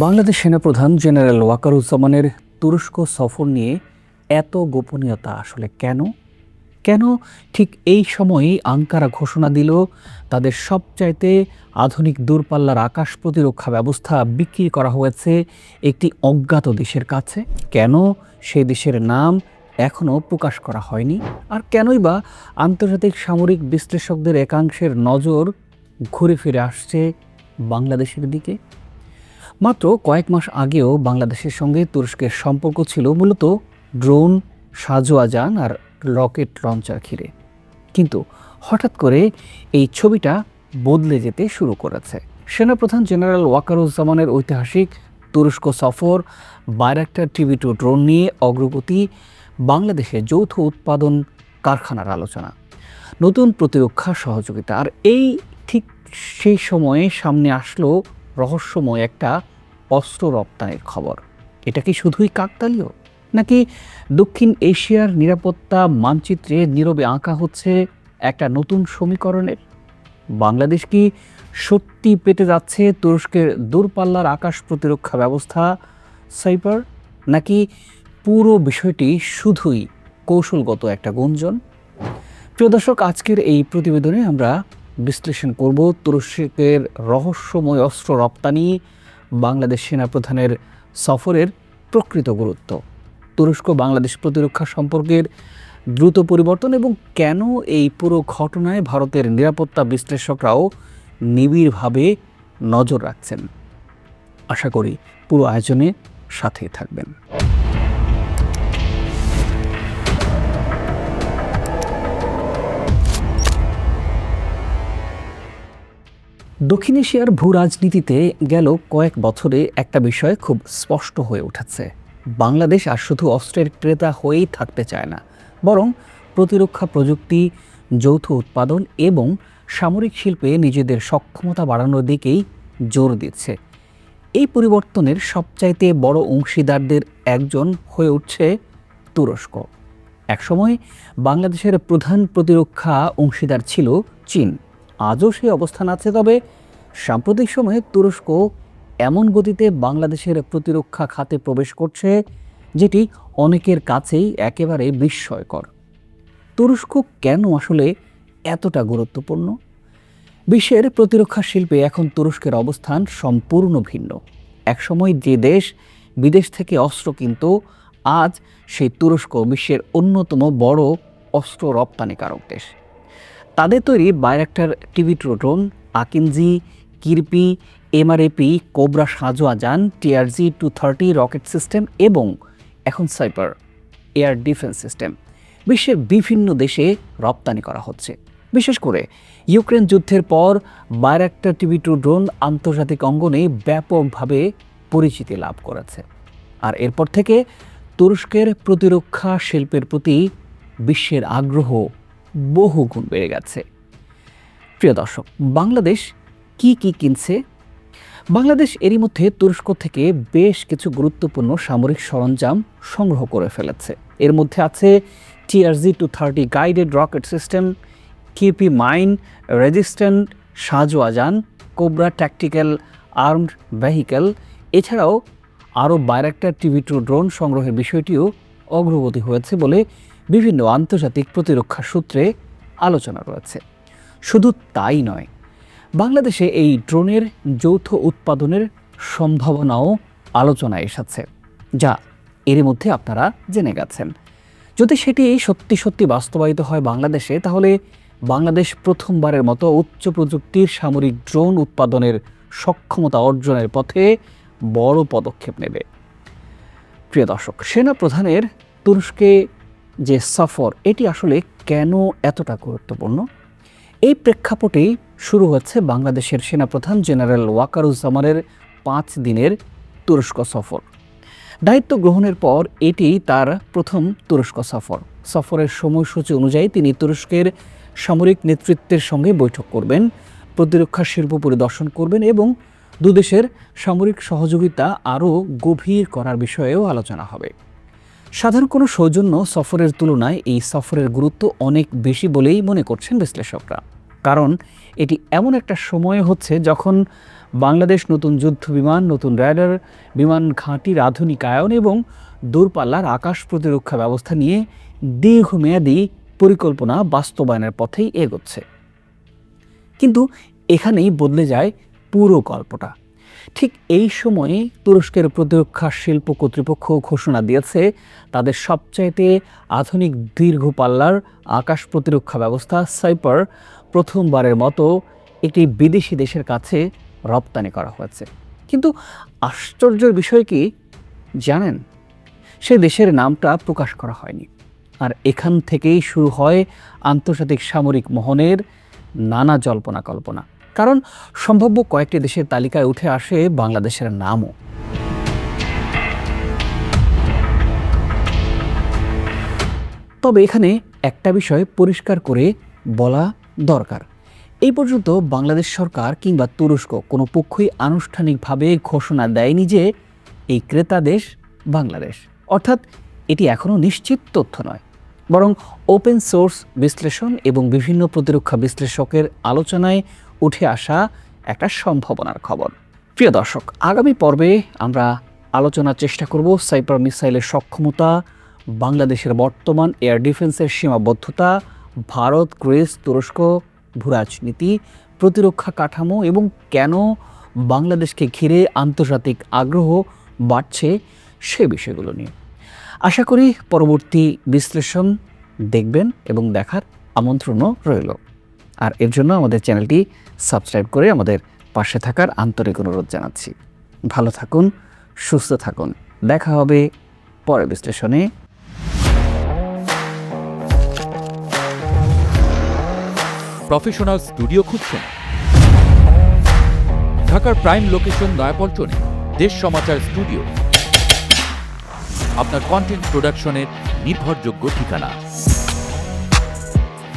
বাংলাদেশ সেনাপ্রধান জেনারেল ওয়াকারুজ্জামানের তুরস্ক সফর নিয়ে এত গোপনীয়তা আসলে কেন? কেন ঠিক এই সময়েই আঙ্কারা ঘোষণা দিল তাদের সবচাইতে আধুনিক দূরপাল্লার আকাশ প্রতিরক্ষা ব্যবস্থা বিক্রি করা হয়েছে একটি অজ্ঞাত দেশের কাছে? কেন সেই দেশের নাম এখনও প্রকাশ করা হয়নি? আর কেনই বা আন্তর্জাতিক সামরিক বিশ্লেষকদের একাংশের নজর ঘুরে ফিরে আসছে বাংলাদেশের দিকে? মাত্র কয়েক মাস আগেও বাংলাদেশের সঙ্গে তুরস্কের সম্পর্ক ছিল মূলত ড্রোন, সাজোয়াজান আর রকেট লঞ্চার ঘিরে। কিন্তু হঠাৎ করে এই ছবিটা বদলে যেতে শুরু করেছে। সেনাপ্রধান জেনারেল ওয়াকারুজ্জামানের ঐতিহাসিক তুরস্ক সফর, বায়রাক্টার TB2 ড্রোন নিয়ে অগ্রগতি, বাংলাদেশে যৌথ উৎপাদন কারখানার আলোচনা, নতুন প্রতিরক্ষা সহযোগিতা। আর এই ঠিক সেই সময়ে সামনে আসলো রহস্যময় একটা অস্ত্র রপ্তানির খবর। এটা কি শুধুই কাকতালীয়, নাকি দক্ষিণ এশিয়ার নিরাপত্তা মানচিত্রে নীরবে আঁকা হচ্ছে একটা নতুন সমীকরণের? বাংলাদেশ কি সত্যি পেতে যাচ্ছে তুরস্কের দূরপাল্লার আকাশ প্রতিরক্ষা ব্যবস্থা সাইপার, নাকি পুরো বিষয়টি শুধুই কৌশলগত একটা গুঞ্জন? প্রিয় দর্শক, আজকের এই প্রতিবেদনে আমরা বিশ্লেষণ করব তুরস্কের রহস্যময় অস্ত্র রপ্তানি, বাংলাদেশ সেনাপ্রধানের সফরের প্রকৃত গুরুত্ব, তুরস্ক বাংলাদেশ প্রতিরক্ষা সম্পর্কের দ্রুত পরিবর্তন এবং কেন এই পুরো ঘটনায় ভারতের নিরাপত্তা বিশ্লেষকরাও নিবিড়ভাবে নজর রাখছেন। আশা করি পুরো আয়োজনে সাথেই থাকবেন। দক্ষিণ এশিয়ার ভূ রাজনীতিতে গেল কয়েক বছরে একটা বিষয় খুব স্পষ্ট হয়ে উঠেছে। বাংলাদেশ আর শুধু অস্ত্রের ক্রেতা হয়েই থাকতে চায় না, বরং প্রতিরক্ষা প্রযুক্তি, যৌথ উৎপাদন এবং সামরিক শিল্পে নিজেদের সক্ষমতা বাড়ানোর দিকেই জোর দিচ্ছে। এই পরিবর্তনের সবচাইতে বড় অংশীদারদের একজন হয়ে উঠছে তুরস্ক। একসময় বাংলাদেশের প্রধান প্রতিরক্ষা অংশীদার ছিল চীন, আজও সেই অবস্থান আছে। তবে সাম্প্রতিক সময়ে তুরস্ক এমন গতিতে বাংলাদেশের প্রতিরক্ষা খাতে প্রবেশ করছে যেটি অনেকের কাছেই একেবারে বিস্ময়কর। তুরস্ক কেন আসলে এতটা গুরুত্বপূর্ণ? বিশ্বের প্রতিরক্ষা শিল্পে এখন তুরস্কের অবস্থান সম্পূর্ণ ভিন্ন। একসময় যে দেশ বিদেশ থেকে অস্ত্র কিনত, আজ সেই তুরস্ক বিশ্বের অন্যতম বড় অস্ত্র রপ্তানিকারক দেশ। তাদের তৈরি Bayraktar TB2 drone, Akinci, Kirpi, MRAP, Cobra সাজোয়াজান, TRZ-230 রকেট সিস্টেম এবং এখন সাইপার এয়ার ডিফেন্স সিস্টেম বিশ্বের বিভিন্ন দেশে রপ্তানি করা হচ্ছে। বিশেষ করে ইউক্রেন যুদ্ধের পর বায়রাক্টার TB2 ড্রোন আন্তর্জাতিক অঙ্গনে ব্যাপকভাবে পরিচিতি লাভ করেছে। আর এরপর থেকে তুরস্কের প্রতিরক্ষা শিল্পের প্রতি বিশ্বের আগ্রহ বহুগুণ বেড়ে গেছে। প্রিয় দর্শক, বাংলাদেশ কি কিনছে? বাংলাদেশ এরই মধ্যে তুরস্ক থেকে বেশ কিছু গুরুত্বপূর্ণ সামরিক সরঞ্জাম সংগ্রহ করে ফেলেছে। এর মধ্যে আছে TRZ-230 guided rocket system, Kirpi mine resistant সাজোয়াজান, কোবরা ট্যাকটিক্যাল আর্মড ভেহিকেল। এছাড়াও আরও বায়রাক্টার TB2 ড্রোন সংগ্রহের বিষয়টিও অগ্রগতি হয়েছে বলে বিভিন্ন আন্তর্জাতিক প্রতিরক্ষা সূত্রে আলোচনা রয়েছে। শুধু তাই নয়, বাংলাদেশে এই ড্রোনের যৌথ উৎপাদনের সম্ভাবনাও আলোচনায় এসেছে, যা এর মধ্যে আপনারা জেনে গেছেন। যদি সেটি সত্যি সত্যি বাস্তবায়িত হয় বাংলাদেশে, তাহলে বাংলাদেশ প্রথমবারের মতো উচ্চ প্রযুক্তির সামরিক ড্রোন উৎপাদনের সক্ষমতা অর্জনের পথে বড় পদক্ষেপ নেবে। প্রিয় দর্শক, সেনাপ্রধানের তুরস্কে যে সফর, এটি আসলে কেন এতটা গুরুত্বপূর্ণ? এই প্রেক্ষাপটেই শুরু হচ্ছে বাংলাদেশের সেনাপ্রধান জেনারেল ওয়াকারুজ্জামানের 5 দিনের তুরস্ক সফর। দায়িত্ব গ্রহণের পর এটি তার প্রথম তুরস্ক সফর। সফরের সময়সূচি অনুযায়ী তিনি তুরস্কের সামরিক নেতৃত্বের সঙ্গে বৈঠক করবেন, প্রতিরক্ষা শিল্প পরিদর্শন করবেন এবং দুদেশের সামরিক সহযোগিতা আরও গভীর করার বিষয়েও আলোচনা হবে। সাধারণ কোনো সৌজন্য সফরের তুলনায় এই সফরের গুরুত্ব অনেক বেশি বলেই মনে করছেন বিশ্লেষকরা। কারণ এটি এমন একটা সময় হচ্ছে যখন বাংলাদেশ নতুন যুদ্ধ বিমান, নতুন রাডার, বিমান ঘাঁটির আধুনিকায়ন এবং দূরপাল্লার আকাশ প্রতিরক্ষা ব্যবস্থা নিয়ে দীর্ঘমেয়াদী পরিকল্পনা বাস্তবায়নের পথেই এগোচ্ছে। কিন্তু এখানেই বদলে যায় পুরো গল্পটা। ঠিক এই সময়ে তুরস্কের প্রতিরক্ষা শিল্প কর্তৃপক্ষ ঘোষণা দিয়েছে তাদের সবচাইতে আধুনিক দীর্ঘপাল্লার আকাশ প্রতিরক্ষা ব্যবস্থা সাইপার প্রথমবারের মতো একটি বিদেশি দেশের কাছে রপ্তানি করা হয়েছে। কিন্তু আশ্চর্যের বিষয় কি জানেন? সে দেশের নামটা প্রকাশ করা হয়নি। আর এখান থেকেই শুরু হয় আন্তর্জাতিক সামরিক মহলের নানা জল্পনা কল্পনা। কারণ সম্ভাব্য কয়েকটি দেশের তালিকায় উঠে আসে বাংলাদেশের নামও। তবে এখানে একটা বিষয় পরিষ্কার করে বলা দরকার। এই পর্যন্ত বাংলাদেশ সরকার কিংবা তুরস্ক কোনো পক্ষই আনুষ্ঠানিকভাবে ঘোষণা দেয়নি যে এই ক্রেতা দেশ বাংলাদেশ। অর্থাৎ এটি এখনও নিশ্চিত তথ্য নয়, বরং ওপেন সোর্স বিশ্লেষণ এবং বিভিন্ন প্রতিরক্ষা বিশ্লেষকের আলোচনায় উঠে আসা একটা সম্ভাবনার খবর। প্রিয় দর্শক, আগামী পর্বে আমরা আলোচনার চেষ্টা করব সাইপার মিসাইলের সক্ষমতা, বাংলাদেশের বর্তমান এয়ার ডিফেন্সের সীমাবদ্ধতা, ভারত, গ্রিস, তুরস্ক, ভূরাজনীতি, প্রতিরক্ষা কাঠামো এবং কেন বাংলাদেশকে ঘিরে আন্তর্জাতিক আগ্রহ বাড়ছে সে বিষয়গুলো নিয়ে। আশা করি পরবর্তী বিশ্লেষণ দেখবেন এবং দেখার আমন্ত্রণও রইল। আর এর জন্য আমাদের চ্যানেলটি সাবস্ক্রাইব করে আমাদের পাশে থাকার আন্তরিক অনুরোধ জানাচ্ছি। ভালো থাকুন, সুস্থ থাকুন। দেখা হবে পরের বিশ্লেষণে। প্রফেশনাল স্টুডিও খুঁজছেন? ঢাকার প্রাইম লোকেশন নয়াপল্টনে দেশ সমাচার স্টুডিও আপনার কন্টেন্ট প্রোডাকশনের নির্ভরযোগ্য ঠিকানা।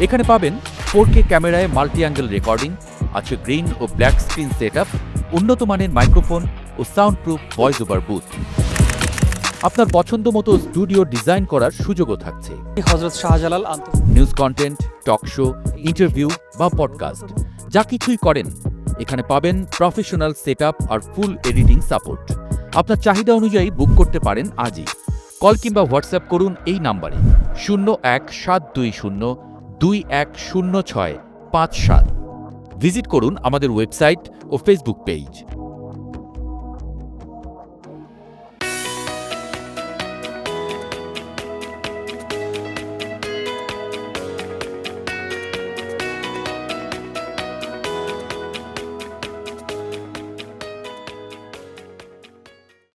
এখানে পাবেন 4K ক্যামেরায় মাল্টি অ্যাঙ্গেল রেকর্ডিং, আছে গ্রিন ও ব্ল্যাক স্ক্রিন সেটআপ, উন্নত মানের মাইক্রোফোন ও sound proof voice over booth. আপনার পছন্দ মতো স্টুডিও ডিজাইন করার সুযোগও থাকছে। Hazrat Shahjalal news content, talk show, interview বা পডকাস্ট যা কিছুই করেন এখানে পাবেন প্রফেশনাল সেটআপ আর ফুল এডিটিং সাপোর্ট। আপনার চাহিদা অনুযায়ী বুক করতে পারেন আজই। কল কিংবা হোয়াটসঅ্যাপ করুন এই নাম্বারে 017202106557। ভিজিট করুন আমাদের ওয়েবসাইট ও ফেসবুক পেজ।